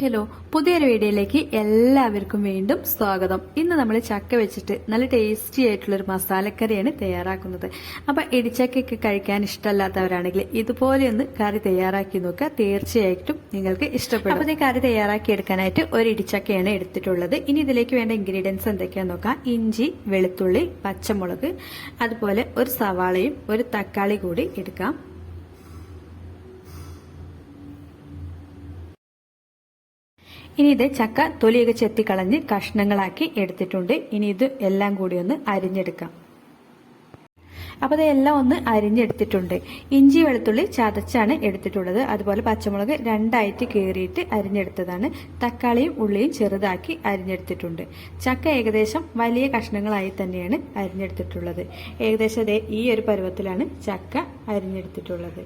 Hello, പുതിയൊരു വീഡിയോയിലേക്ക് എല്ലാവർക്കും വീണ്ടും സ്വാഗതം. ഇന്ന് നമ്മൾ ചക്ക വെച്ചിട്ട് നല്ല ടേസ്റ്റി ആയിട്ടുള്ള ഒരു മസാലക്കറിയാണ് തയ്യാറാക്കുന്നത്. അപ്പൊ ഇടിച്ചക്കയൊക്കെ കഴിക്കാൻ ഇഷ്ടമല്ലാത്തവരാണെങ്കിൽ ഇതുപോലെ ഒന്ന് കറി തയ്യാറാക്കി നോക്കുക, തീർച്ചയായിട്ടും നിങ്ങൾക്ക് ഇഷ്ടപ്പെടും. അപ്പൊ ഈ കറി തയ്യാറാക്കി എടുക്കാനായിട്ട് ഒരു ഇടിച്ചക്കയാണ് എടുത്തിട്ടുള്ളത്. ഇനി ഇതിലേക്ക് വേണ്ട ഇൻഗ്രീഡിയൻസ് എന്തൊക്കെയാന്ന് നോക്കാം. ഇഞ്ചി, വെളുത്തുള്ളി, പച്ചമുളക്, അതുപോലെ ഒരു സവാളയും ഒരു തക്കാളി കൂടി എടുക്കാം. ഇനി ഇത് ചക്ക തൊലിയൊക്കെ ചെത്തിക്കളഞ്ഞ് കഷ്ണങ്ങളാക്കി എടുത്തിട്ടുണ്ട്. ഇനി ഇത് എല്ലാം കൂടി ഒന്ന് അരിഞ്ഞെടുക്കാം. അപ്പോൾ ഇതെല്ലാം ഒന്ന് അരിഞ്ഞെടുത്തിട്ടുണ്ട്. ഇഞ്ചി വെളുത്തുള്ളി ചതച്ചാണ് എടുത്തിട്ടുള്ളത്. അതുപോലെ പച്ചമുളക് രണ്ടായിട്ട് കീറിയിട്ട് അരിഞ്ഞെടുത്തതാണ്. തക്കാളിയും ഉള്ളിയും ചെറുതാക്കി അരിഞ്ഞെടുത്തിട്ടുണ്ട്. ചക്ക ഏകദേശം വലിയ കഷ്ണങ്ങളായി തന്നെയാണ് അരിഞ്ഞെടുത്തിട്ടുള്ളത്. ഏകദേശം ഈ ഒരു പരുവത്തിലാണ് ചക്ക അരിഞ്ഞെടുത്തിട്ടുള്ളത്.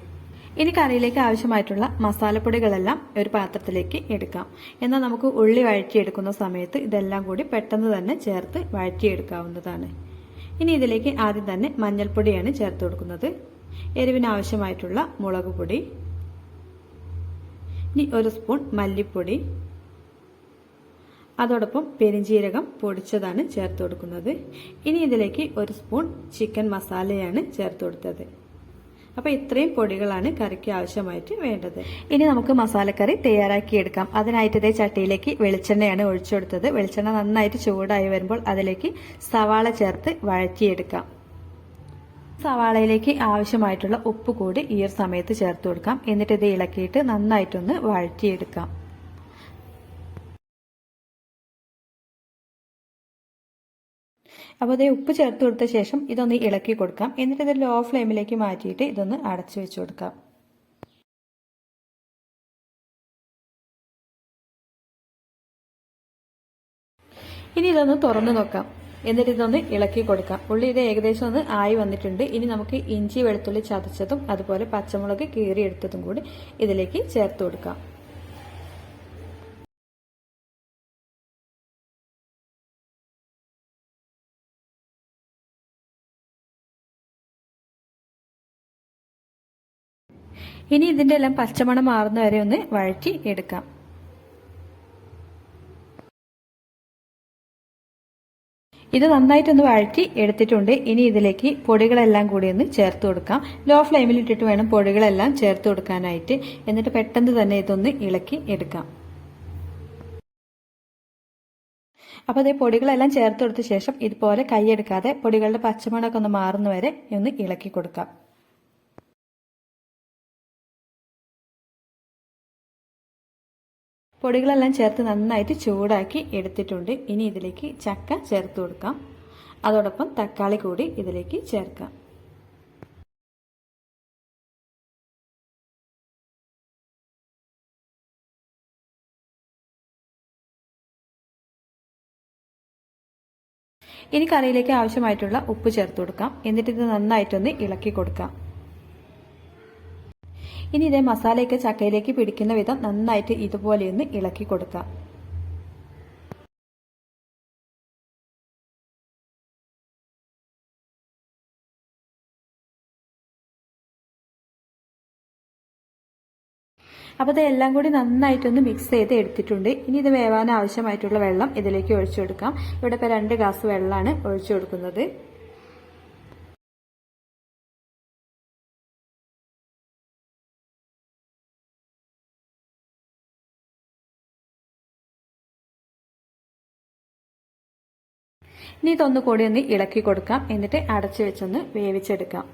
ഇനി കറിയിലേക്ക് ആവശ്യമായിട്ടുള്ള മസാലപ്പൊടികളെല്ലാം ഒരു പാത്രത്തിലേക്ക് എടുക്കാം. എന്നാൽ നമുക്ക് ഉള്ളി വഴറ്റിയെടുക്കുന്ന സമയത്ത് ഇതെല്ലാം കൂടി പെട്ടെന്ന് തന്നെ ചേർത്ത് വഴറ്റിയെടുക്കാവുന്നതാണ്. ഇനി ഇതിലേക്ക് ആദ്യം തന്നെ മഞ്ഞൾപ്പൊടിയാണ് ചേർത്ത് കൊടുക്കുന്നത്. എരിവിന് ആവശ്യമായിട്ടുള്ള മുളക് പൊടി, ഇനി ഒരു സ്പൂൺ മല്ലിപ്പൊടി, അതോടൊപ്പം പെരിഞ്ജീരകം പൊടിച്ചതാണ് ചേർത്ത് കൊടുക്കുന്നത്. ഇനി ഇതിലേക്ക് ഒരു സ്പൂൺ ചിക്കൻ മസാലയാണ് ചേർത്ത് കൊടുത്തത്. അപ്പൊ ഇത്രയും പൊടികളാണ് കറിക്ക് ആവശ്യമായിട്ട് വേണ്ടത്. ഇനി നമുക്ക് മസാലക്കറി തയ്യാറാക്കിയെടുക്കാം. അതിനായിട്ട് ഇതേ ചട്ടിയിലേക്ക് വെളിച്ചെണ്ണയാണ് ഒഴിച്ചു കൊടുത്തത്. വെളിച്ചെണ്ണ നന്നായിട്ട് ചൂടായി വരുമ്പോൾ അതിലേക്ക് സവാള ചേർത്ത് വഴറ്റിയെടുക്കാം. സവാളയിലേക്ക് ആവശ്യമായിട്ടുള്ള ഉപ്പ് കൂടി ഈ ഒരു സമയത്ത് ചേർത്ത് കൊടുക്കാം. എന്നിട്ട് ഇത് ഇളക്കിയിട്ട് നന്നായിട്ടൊന്ന് വഴറ്റിയെടുക്കാം. അപ്പോൾ ഇത് ഉപ്പ് ചേർത്ത് കൊടുത്ത ശേഷം ഇതൊന്ന് ഇളക്കി കൊടുക്കാം. എന്നിട്ട് ഇത് ലോ ഫ്ലെയിമിലേക്ക് മാറ്റിയിട്ട് ഇതൊന്ന് അടച്ചു വെച്ച് കൊടുക്കാം. ഇനി ഇതൊന്ന് തുറന്നു നോക്കാം. എന്നിട്ട് ഇതൊന്ന് ഇളക്കി കൊടുക്കാം. ഉള്ളി ഇത് ഏകദേശം ഒന്ന് ആയി വന്നിട്ടുണ്ട്. ഇനി നമുക്ക് ഇഞ്ചി വെളുത്തുള്ളി ചതച്ചതും അതുപോലെ പച്ചമുളക് കീറിയെടുത്തതും കൂടി ഇതിലേക്ക് ചേർത്ത് കൊടുക്കാം. ഇനി ഇതിന്റെ എല്ലാം പച്ചമണം മാറുന്ന വരെ ഒന്ന് വഴറ്റി എടുക്കാം. ഇത് നന്നായിട്ടൊന്ന് വഴറ്റി എടുത്തിട്ടുണ്ട്. ഇനി ഇതിലേക്ക് പൊടികളെല്ലാം കൂടി ഒന്ന് ചേർത്ത് കൊടുക്കാം. ലോ ഫ്ലെയിമിൽ ഇട്ടിട്ട് വേണം പൊടികളെല്ലാം ചേർത്ത് കൊടുക്കാനായിട്ട്. എന്നിട്ട് പെട്ടെന്ന് തന്നെ ഇതൊന്ന് ഇളക്കി എടുക്കാം. അപ്പോൾ അതേ പൊടികളെല്ലാം ചേർത്ത് കൊടുത്ത ശേഷം ഇതുപോലെ കൈയെടുക്കാതെ പൊടികളുടെ പച്ചമണമൊക്കെ ഒന്ന് മാറുന്ന വരെ ഒന്ന് ഇളക്കി കൊടുക്കാം. പൊടികളെല്ലാം ചേർത്ത് നന്നായിട്ട് ചൂടാക്കി എടുത്തിട്ടുണ്ട്. ഇനി ഇതിലേക്ക് ചക്ക ചേർത്ത് കൊടുക്കാം. അതോടൊപ്പം തക്കാളി കൂടി ഇതിലേക്ക് ചേർക്കാം. ഇനി കറിയിലേക്ക് ആവശ്യമായിട്ടുള്ള ഉപ്പ് ചേർത്ത് കൊടുക്കാം. എന്നിട്ട് ഇത് നന്നായിട്ടൊന്ന് ഇളക്കി കൊടുക്കാം. ഇനി ഇതേ മസാലയൊക്കെ ചക്കയിലേക്ക് പിടിക്കുന്ന വിധം നന്നായിട്ട് ഇതുപോലെയൊന്ന് ഇളക്കി കൊടുക്കാം. അപ്പോൾ ഇതെല്ലാം കൂടി നന്നായിട്ടൊന്ന് മിക്സ് ചെയ്ത് എടുത്തിട്ടുണ്ട്. ഇനി ഇത് വേവാൻ ആവശ്യമായിട്ടുള്ള വെള്ളം ഇതിലേക്ക് ഒഴിച്ചു കൊടുക്കാം. ഇവിടെ ഇപ്പോൾ 2 ഗ്ലാസ് വെള്ളമാണ് ഒഴിച്ചു കൊടുക്കുന്നത്. ഇനി ഇതൊന്നു കൂടി ഒന്ന് ഇളക്കി കൊടുക്കാം. എന്നിട്ട് അടച്ചു വെച്ചൊന്ന് വേവിച്ചെടുക്കാം.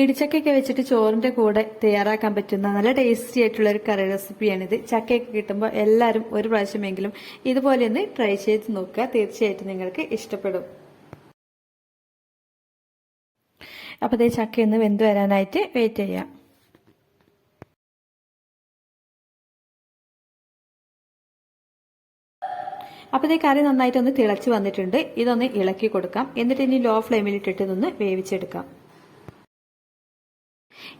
ഇടിച്ചക്കയൊക്കെ വെച്ചിട്ട് ചോറിന്റെ കൂടെ തയ്യാറാക്കാൻ പറ്റുന്ന നല്ല ടേസ്റ്റി ആയിട്ടുള്ള ഒരു കറി റെസിപ്പിയാണിത്. ചക്കയൊക്കെ കിട്ടുമ്പോൾ എല്ലാവരും ഒരു പ്രാവശ്യമെങ്കിലും ഇതുപോലെ ഒന്ന് ട്രൈ ചെയ്ത് നോക്കുക. തീർച്ചയായിട്ടും നിങ്ങൾക്ക് ഇഷ്ടപ്പെടും. അപ്പോൾ ഇതേ ചക്കയൊന്ന് വെന്ത് വരാനായിട്ട് വെയിറ്റ് ചെയ്യാം. അപ്പോൾ ഈ കറി നന്നായിട്ടൊന്ന് തിളച്ച് വന്നിട്ടുണ്ട്. ഇതൊന്ന് ഇളക്കി കൊടുക്കാം. എന്നിട്ട് ഇനി ലോ ഫ്ലെയിമിൽ ഇട്ടിട്ട് ഇതൊന്ന് വേവിച്ചെടുക്കാം.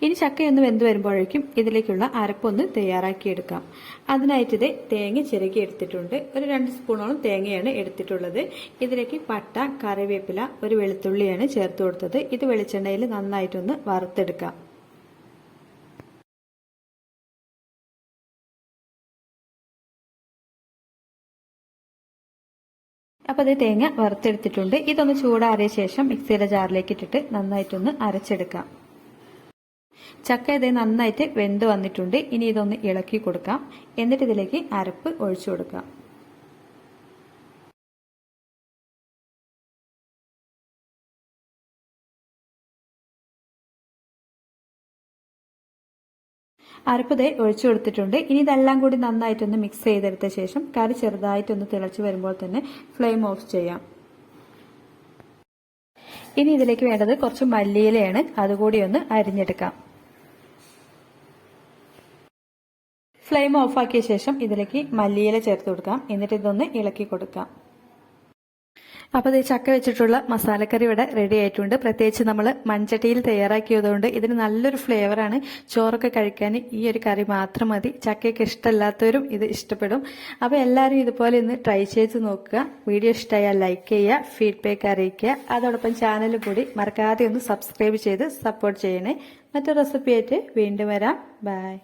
ഇനി ചക്കയൊന്ന് വെന്ത് വരുമ്പോഴേക്കും ഇതിലേക്കുള്ള അരപ്പൊന്ന് തയ്യാറാക്കിയെടുക്കാം. അതിനായിട്ട് ഇത് തേങ്ങ ചിരകി എടുത്തിട്ടുണ്ട്. ഒരു 2 സ്പൂണോളം തേങ്ങയാണ് എടുത്തിട്ടുള്ളത്. ഇതിലേക്ക് പട്ട, കറിവേപ്പില, ഒരു വെളുത്തുള്ളിയാണ് ചേർത്ത് കൊടുത്തത്. ഇത് വെളിച്ചെണ്ണയിൽ നന്നായിട്ടൊന്ന് വറുത്തെടുക്കാം. അപ്പോൾ അത് തേങ്ങ വറുത്തെടുത്തിട്ടുണ്ട്. ഇതൊന്ന് ചൂടാറിയ ശേഷം മിക്സിയുടെ ജാറിലേക്ക് ഇട്ടിട്ട് നന്നായിട്ടൊന്ന് അരച്ചെടുക്കാം. ചക്ക ഇത് നന്നായിട്ട് വെന്ത് വന്നിട്ടുണ്ട്. ഇനി ഇതൊന്ന് ഇളക്കി കൊടുക്കാം. എന്നിട്ട് ഇതിലേക്ക് അരപ്പ് ഒഴിച്ചു കൊടുക്കാം. അരപ്പ് ദേ ഒഴിച്ചു കൊടുത്തിട്ടുണ്ട്. ഇനി ഇതെല്ലാം കൂടി നന്നായിട്ടൊന്ന് മിക്സ് ചെയ്തെടുത്ത ശേഷം കറി ചെറുതായിട്ടൊന്ന് തിളച്ച് വരുമ്പോൾ തന്നെ ഫ്ലെയിം ഓഫ് ചെയ്യാം. ഇനി ഇതിലേക്ക് വേണ്ടത് കുറച്ച് മല്ലിയിലയാണ്. അതുകൂടി ഒന്ന് അരിഞ്ഞെടുക്കാം. ഫ്ലെയിം ഓഫാക്കിയ ശേഷം ഇതിലേക്ക് മല്ലിയില ചേർത്ത് കൊടുക്കാം. എന്നിട്ട് ഇതൊന്ന് ഇളക്കി കൊടുക്കാം. അപ്പോൾ ഈ ചക്ക വെച്ചിട്ടുള്ള മസാലക്കറി ഇവിടെ റെഡി ആയിട്ടുണ്ട്. പ്രത്യേകിച്ച് നമ്മൾ മൺചട്ടിയിൽ തയ്യാറാക്കിയതുകൊണ്ട് ഇതിന് നല്ലൊരു ഫ്ലേവറാണ്. ചോറൊക്കെ കഴിക്കാൻ ഈ ഒരു കറി മാത്രം മതി. ചക്കയൊക്കെ ഇഷ്ടമല്ലാത്തവരും ഇത് ഇഷ്ടപ്പെടും. അപ്പോൾ എല്ലാവരും ഇതുപോലെ ഒന്ന് ട്രൈ ചെയ്ത് നോക്കുക. വീഡിയോ ഇഷ്ടമായാൽ ലൈക്ക് ചെയ്യുക, ഫീഡ്ബാക്ക് അറിയിക്കുക. അതോടൊപ്പം ചാനൽ കൂടി മറക്കാതെ ഒന്ന് സബ്സ്ക്രൈബ് ചെയ്ത് സപ്പോർട്ട് ചെയ്യണേ. മറ്റൊരു റെസിപ്പി ആയിട്ട് വീണ്ടും വരാം. ബൈ.